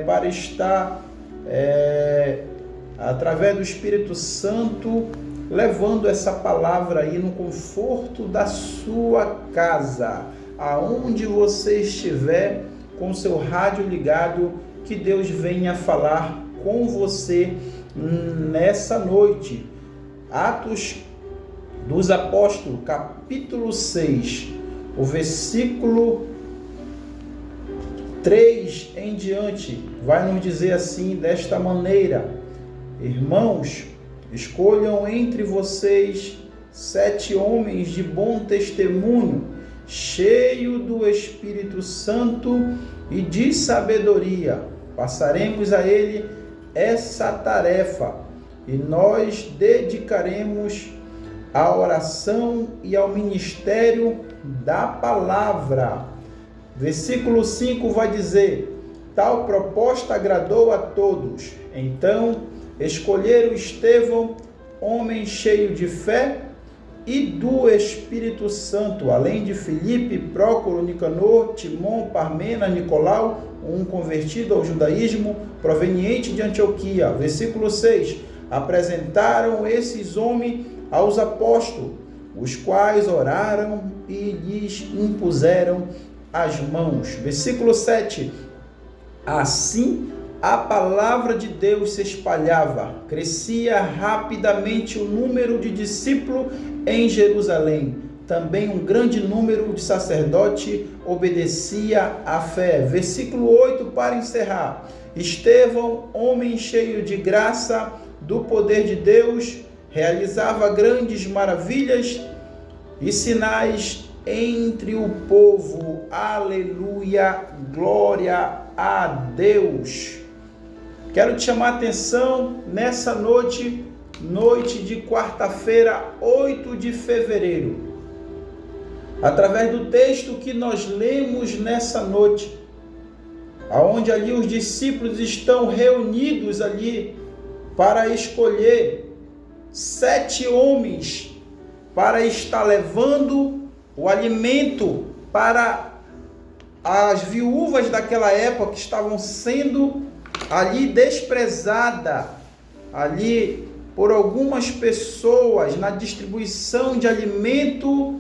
para estar, através do Espírito Santo, levando essa palavra aí no conforto da sua casa, aonde você estiver com o seu rádio ligado, que Deus venha falar com você nessa noite. Atos dos Apóstolos, capítulo 6, o versículo 3 em diante, vai nos dizer assim, desta maneira: irmãos, escolham entre vocês 7 homens de bom testemunho, cheios do Espírito Santo e de sabedoria. Passaremos a ele essa tarefa e nós dedicaremos à oração e ao ministério da palavra. Versículo 5 vai dizer: tal proposta agradou a todos. Então escolheram Estevão, homem cheio de fé e do Espírito Santo, além de Filipe, Prócoro, Nicanor, Timon, Parmena, Nicolau, um convertido ao judaísmo, proveniente de Antioquia. Versículo 6. Apresentaram esses homens aos apóstolos, os quais oraram e lhes impuseram as mãos. Versículo 7. Assim a palavra de Deus se espalhava, crescia rapidamente o número de discípulos em Jerusalém. Também um grande número de sacerdotes obedecia à fé. Versículo 8, para encerrar. Estevão, homem cheio de graça, do poder de Deus, realizava grandes maravilhas e sinais entre o povo. Aleluia, glória a Deus. Quero te chamar a atenção nessa noite de quarta-feira, 8 de fevereiro. Através do texto que nós lemos nessa noite, aonde ali os discípulos estão reunidos ali para escolher 7 homens para estar levando o alimento para as viúvas daquela época que estavam sendo ali desprezada ali por algumas pessoas na distribuição de alimento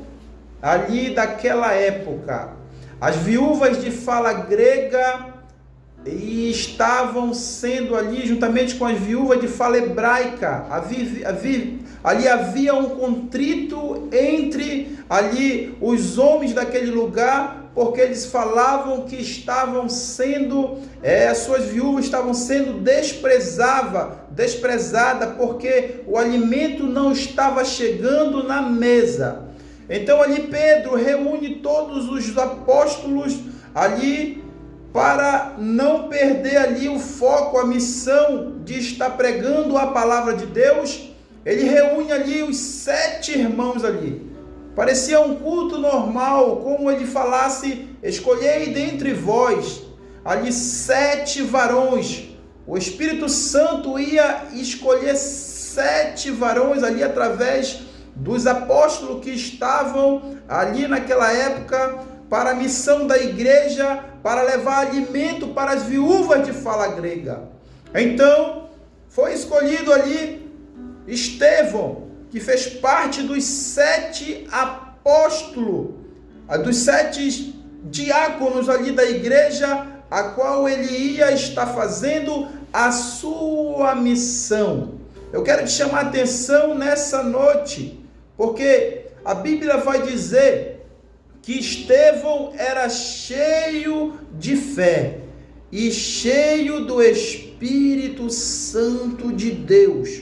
ali daquela época. As viúvas de fala grega e estavam sendo ali juntamente com as viúvas de fala hebraica. Ali havia um contrito entre ali os homens daquele lugar, porque eles falavam que estavam sendo, suas viúvas estavam sendo desprezada, porque o alimento não estava chegando na mesa. Então ali Pedro reúne todos os apóstolos ali para não perder ali o foco, a missão de estar pregando a palavra de Deus. Ele reúne ali os 7 irmãos ali. Parecia um culto normal, como ele falasse: escolhei dentre vós ali 7 varões. O Espírito Santo ia escolher 7 varões ali através dos apóstolos que estavam ali naquela época para a missão da igreja, para levar alimento para as viúvas de fala grega. Então, foi escolhido ali Estevão, que fez parte dos 7 apóstolos, dos 7 diáconos ali da igreja, a qual ele ia estar fazendo a sua missão. Eu quero te chamar a atenção nessa noite, porque a Bíblia vai dizer que Estevão era cheio de fé e cheio do Espírito Santo de Deus.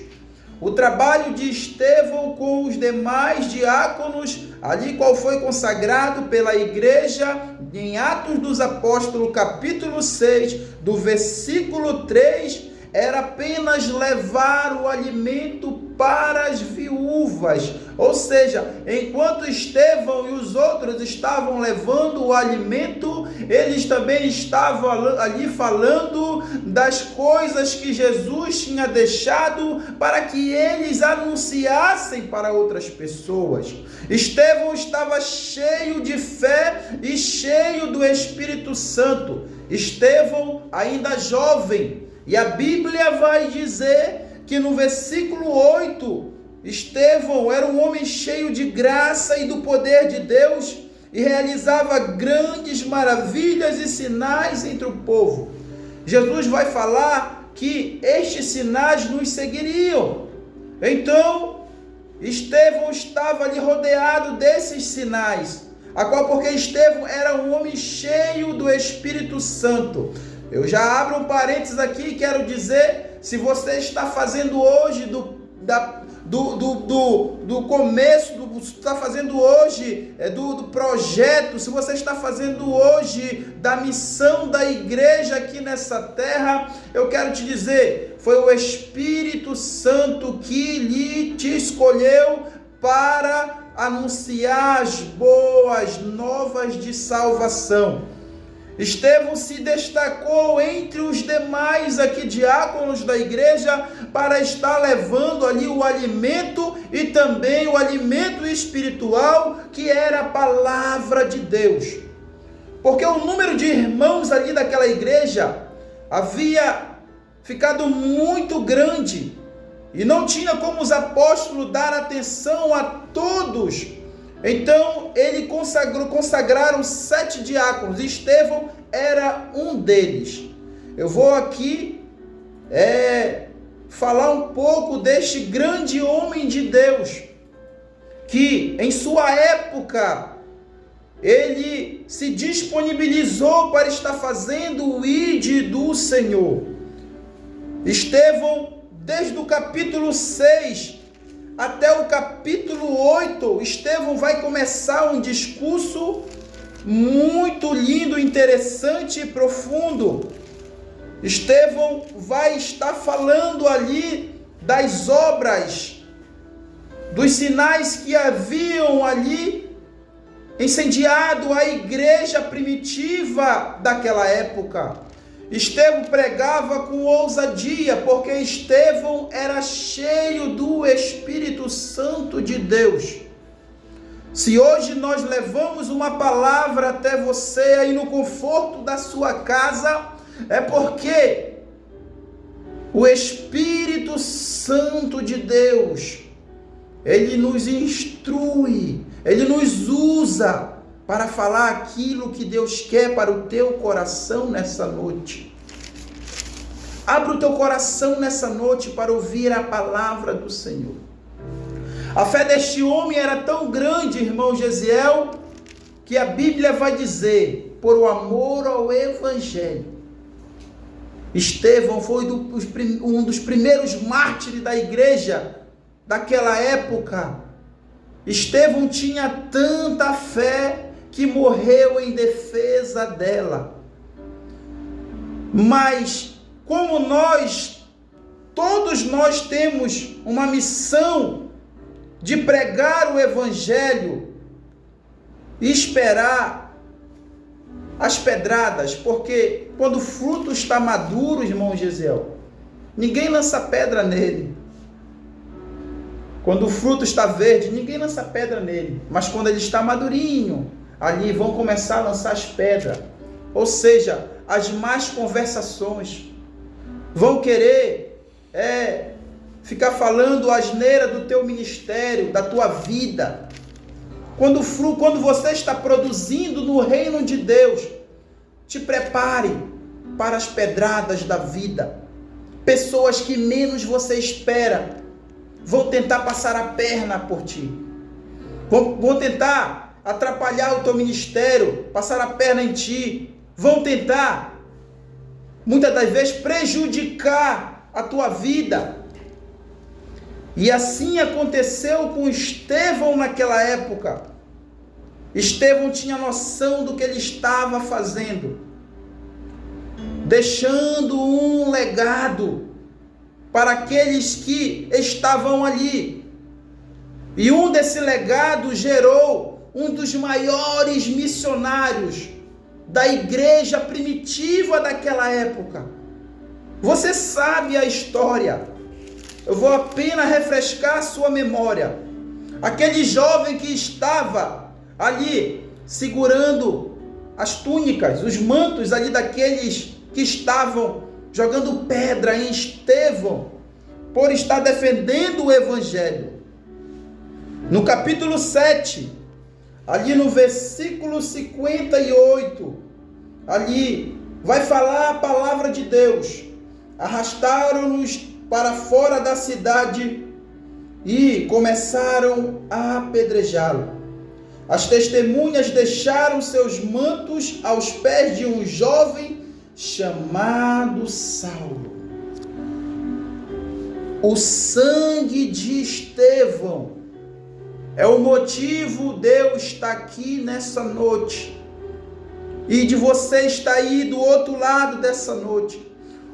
O trabalho de Estevão com os demais diáconos, ali qual foi consagrado pela igreja, em Atos dos Apóstolos, capítulo 6, do versículo 3, era apenas levar o alimento para as viúvas. Ou seja, enquanto Estevão e os outros estavam levando o alimento, eles também estavam ali falando das coisas que Jesus tinha deixado para que eles anunciassem para outras pessoas. Estevão estava cheio de fé e cheio do Espírito Santo. Estevão ainda jovem, e a Bíblia vai dizer que no versículo 8, Estevão era um homem cheio de graça e do poder de Deus, e realizava grandes maravilhas e sinais entre o povo. Jesus vai falar que estes sinais nos seguiriam. Então, Estevão estava ali rodeado desses sinais, a qual porque Estevão era um homem cheio do Espírito Santo. Eu já abro um parênteses aqui e quero dizer, se você está fazendo hoje do começo, está fazendo hoje do projeto, se você está fazendo hoje da missão da igreja aqui nessa terra, eu quero te dizer, foi o Espírito Santo que te escolheu para anunciar as boas novas de salvação. Estevão se destacou entre os demais aqui diáconos da igreja para estar levando ali o alimento e também o alimento espiritual, que era a palavra de Deus. Porque o número de irmãos ali daquela igreja havia ficado muito grande e não tinha como os apóstolos dar atenção a todos. Então ele consagraram 7 diáconos. Estevão era um deles. Eu vou aqui falar um pouco deste grande homem de Deus, que em sua época ele se disponibilizou para estar fazendo o ID do Senhor. Estevão, desde o capítulo 6 até o capítulo 8, Estevão vai começar um discurso muito lindo, interessante e profundo. Estevão vai estar falando ali das obras, dos sinais que haviam ali incendiado a igreja primitiva daquela época. Estevão pregava com ousadia, porque Estevão era cheio do Espírito Santo de Deus. Se hoje nós levamos uma palavra até você aí no conforto da sua casa, é porque o Espírito Santo de Deus, ele nos instrui, ele nos usa para falar aquilo que Deus quer para o teu coração nessa noite. Abra o teu coração nessa noite para ouvir a palavra do Senhor. A fé deste homem era tão grande, irmão Gesiel, que a Bíblia vai dizer, por o amor ao Evangelho. Estevão foi um dos primeiros mártires da igreja daquela época. Estevão tinha tanta fé que morreu em defesa dela. Mas como todos nós temos uma missão de pregar o Evangelho e esperar as pedradas, porque quando o fruto está maduro, irmão Gesiel, ninguém lança pedra nele. Quando o fruto está verde, ninguém lança pedra nele, mas quando ele está madurinho, ali vão começar a lançar as pedras, ou seja, as más conversações, vão querer ficar falando asneira do teu ministério, da tua vida. Quando você está produzindo no reino de Deus, te prepare para as pedradas da vida. Pessoas que menos você espera vão tentar passar a perna por ti, vão tentar atrapalhar o teu ministério, passar a perna em ti, vão tentar, muitas das vezes, prejudicar a tua vida. E assim aconteceu com Estevão naquela época. Estevão tinha noção do que ele estava fazendo, deixando um legado para aqueles que estavam ali. E um desse legado gerou um dos maiores missionários da igreja primitiva daquela época. Você sabe a história. Eu vou apenas refrescar a sua memória. Aquele jovem que estava ali segurando as túnicas, os mantos ali daqueles que estavam jogando pedra em Estevão, por estar defendendo o Evangelho. No capítulo 7, ali no versículo 58, ali vai falar a palavra de Deus. Arrastaram-nos para fora da cidade e começaram a apedrejá-lo. As testemunhas deixaram seus mantos aos pés de um jovem chamado Saulo. O sangue de Estevão é o motivo de eu estar aqui nessa noite e de você estar aí do outro lado dessa noite.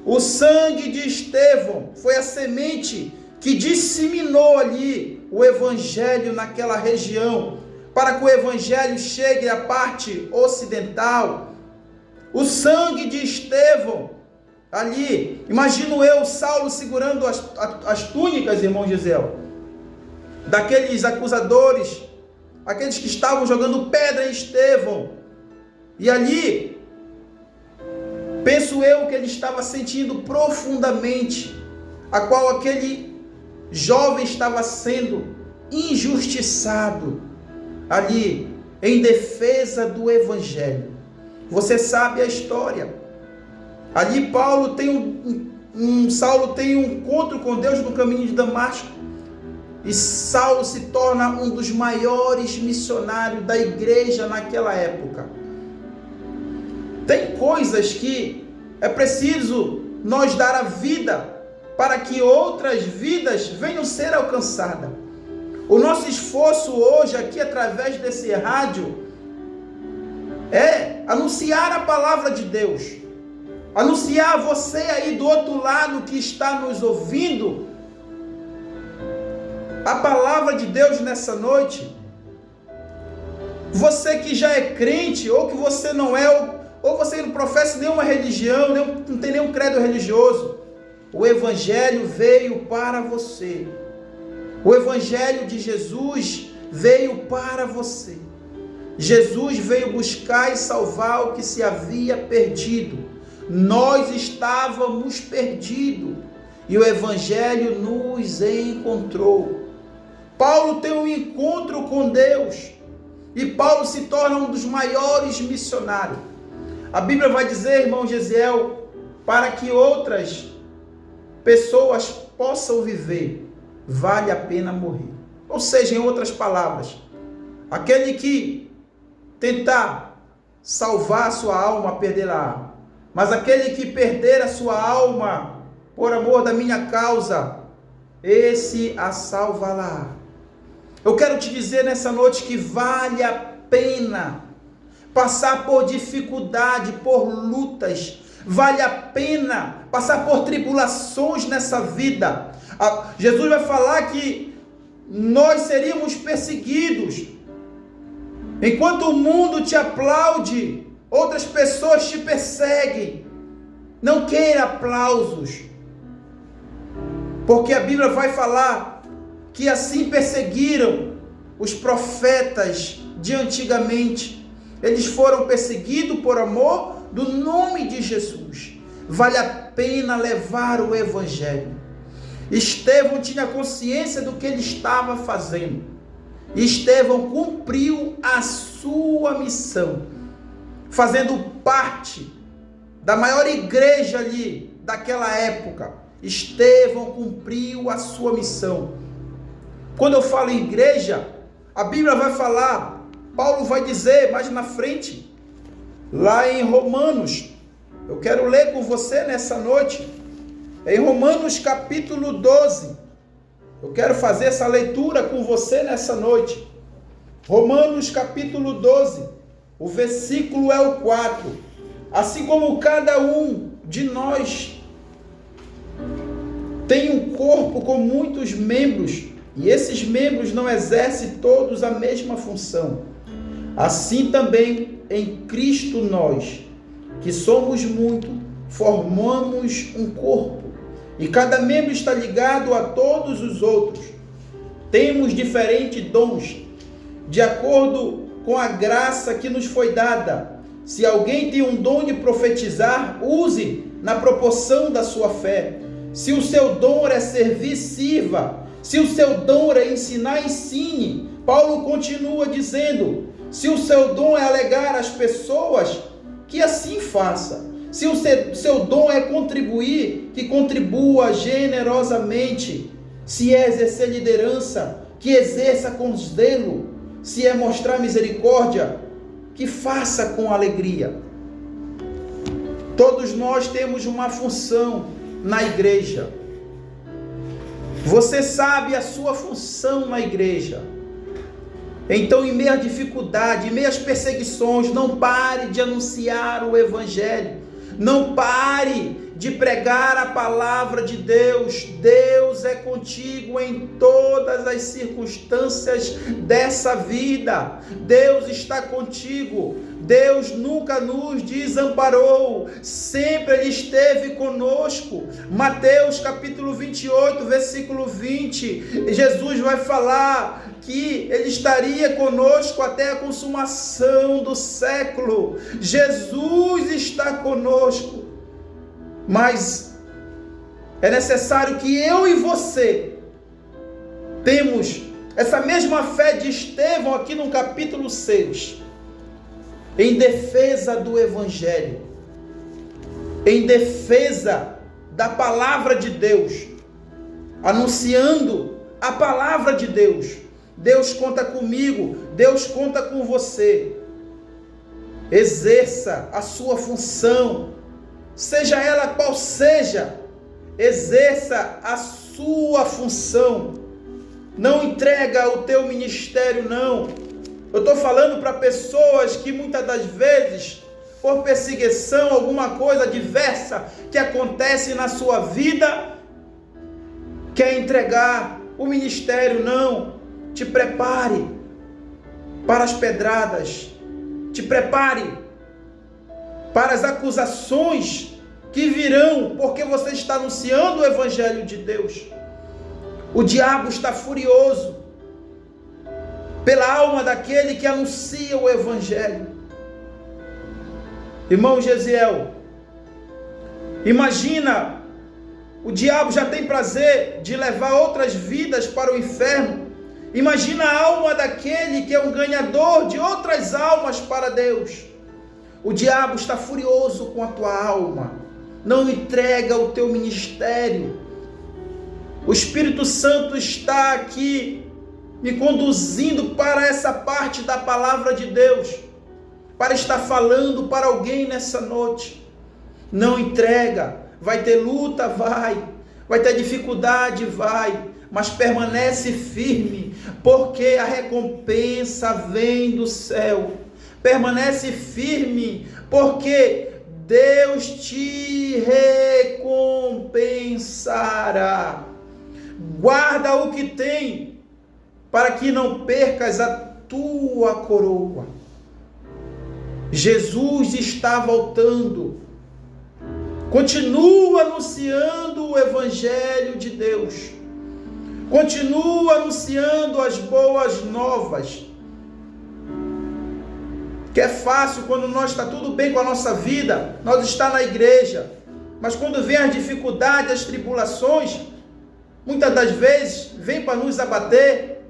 O sangue de Estevão foi a semente que disseminou ali o Evangelho naquela região, para que o Evangelho chegue à parte ocidental. O sangue de Estevão, ali, imagino eu, Saulo segurando as túnicas, irmão Gisel, daqueles acusadores, aqueles que estavam jogando pedra em Estevão, e ali, penso eu que ele estava sentindo profundamente a qual aquele jovem estava sendo injustiçado ali em defesa do Evangelho. Você sabe a história. Ali Saulo tem um encontro com Deus no caminho de Damasco, e Saulo se torna um dos maiores missionários da igreja naquela época. Tem coisas que é preciso nós dar a vida para que outras vidas venham ser alcançadas. O nosso esforço hoje aqui através desse rádio é anunciar a palavra de Deus, anunciar a você aí do outro lado que está nos ouvindo a palavra de Deus nessa noite. Você que já é crente, ou que você não é, ou você não professa nenhuma religião, não tem nenhum credo religioso, o Evangelho veio para você. O Evangelho de Jesus veio para você. Jesus veio buscar e salvar o que se havia perdido. Nós estávamos perdidos e o Evangelho nos encontrou. Paulo tem um encontro com Deus e Paulo se torna um dos maiores missionários. A Bíblia vai dizer, irmão Gesiel, para que outras pessoas possam viver, vale a pena morrer. Ou seja, em outras palavras, aquele que tentar salvar a sua alma perderá, mas aquele que perder a sua alma por amor da minha causa, esse a salvará. Eu quero te dizer nessa noite que vale a pena passar por dificuldade, por lutas, vale a pena passar por tribulações nessa vida. Jesus vai falar que nós seríamos perseguidos. Enquanto o mundo te aplaude, outras pessoas te perseguem. Não queira aplausos, porque a Bíblia vai falar que assim perseguiram os profetas de antigamente. Eles foram perseguidos por amor do nome de Jesus. Vale a pena levar o Evangelho. Estevão tinha consciência do que ele estava fazendo. Estevão cumpriu a sua missão, fazendo parte da maior igreja ali daquela época. Estevão cumpriu a sua missão. Quando eu falo em igreja, a Bíblia vai falar, Paulo vai dizer mais na frente, lá em Romanos, eu quero ler com você nessa noite, em Romanos capítulo 12, eu quero fazer essa leitura com você nessa noite. Romanos capítulo 12, o versículo é o 4. Assim como cada um de nós tem um corpo com muitos membros, e esses membros não exercem todos a mesma função, assim também em Cristo nós, que somos muito, formamos um corpo, e cada membro está ligado a todos os outros. Temos diferentes dons, de acordo com a graça que nos foi dada. Se alguém tem um dom de profetizar, use na proporção da sua fé. Se o seu dom é servir, sirva. Se o seu dom é ensinar, ensine. Paulo continua dizendo: se o seu dom é alegar as pessoas, que assim faça. Se o seu dom é contribuir, que contribua generosamente. Se é exercer liderança, que exerça com zelo. Se é mostrar misericórdia, que faça com alegria. Todos nós temos uma função na igreja. Você sabe a sua função na igreja. Então, em meio à dificuldade, em meio às perseguições, não pare de anunciar o Evangelho. Não pare de pregar a palavra de Deus. Deus é contigo em todas as circunstâncias dessa vida. Deus está contigo. Deus nunca nos desamparou, sempre Ele esteve conosco. Mateus capítulo 28, versículo 20, Jesus vai falar que Ele estaria conosco até a consumação do século. Jesus está conosco, mas é necessário que eu e você temos essa mesma fé de Estevão aqui no capítulo 6, em defesa do Evangelho, em defesa da palavra de Deus, anunciando a palavra de Deus. Deus conta comigo, Deus conta com você. Exerça a sua função, seja ela qual seja, exerça a sua função. Não entrega o teu ministério, não. Eu estou falando para pessoas que muitas das vezes, por perseguição, alguma coisa diversa que acontece na sua vida, quer entregar o ministério. Não. Te prepare para as pedradas. Te prepare para as acusações que virão, porque você está anunciando o Evangelho de Deus. O diabo está furioso pela alma daquele que anuncia o Evangelho. Irmão Gesiel, imagina, o diabo já tem prazer de levar outras vidas para o inferno. Imagina a alma daquele que é um ganhador de outras almas para Deus. O diabo está furioso com a tua alma. Não entrega o teu ministério. O Espírito Santo está aqui me conduzindo para essa parte da palavra de Deus, para estar falando para alguém nessa noite. Não entrega. Vai ter luta? Vai ter dificuldade? Vai. Mas permanece firme, porque a recompensa vem do céu. Permanece firme, porque Deus te recompensará. Guarda o que tem, para que não percas a tua coroa. Jesus está voltando. Continua anunciando o Evangelho de Deus. Continua anunciando as boas novas. Que é fácil quando nós está tudo bem com a nossa vida, nós está na igreja. Mas quando vem as dificuldades, as tribulações, muitas das vezes vem para nos abater.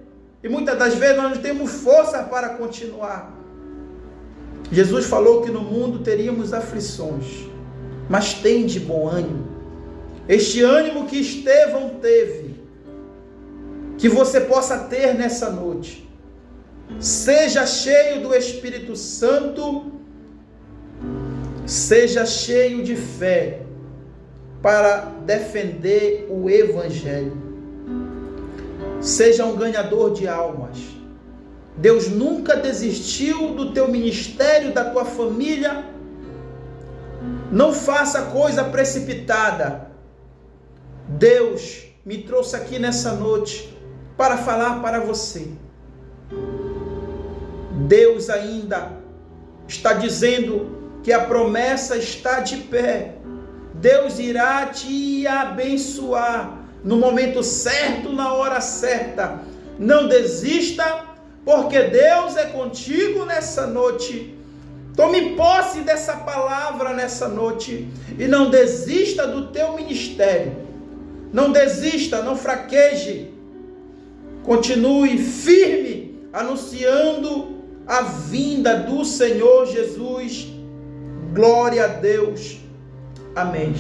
E muitas das vezes nós não temos força para continuar. Jesus falou que no mundo teríamos aflições, mas tem de bom ânimo. Este ânimo que Estevão teve, que você possa ter nessa noite. Seja cheio do Espírito Santo, seja cheio de fé para defender o Evangelho. Seja um ganhador de almas. Deus nunca desistiu do teu ministério, da tua família. Não faça coisa precipitada. Deus me trouxe aqui nessa noite para falar para você. Deus ainda está dizendo que a promessa está de pé. Deus irá te abençoar no momento certo, na hora certa. Não desista, porque Deus é contigo nessa noite. Tome posse dessa palavra nessa noite e não desista do teu ministério. Não desista, não fraqueje. Continue firme, anunciando a vinda do Senhor Jesus. Glória a Deus. Amém.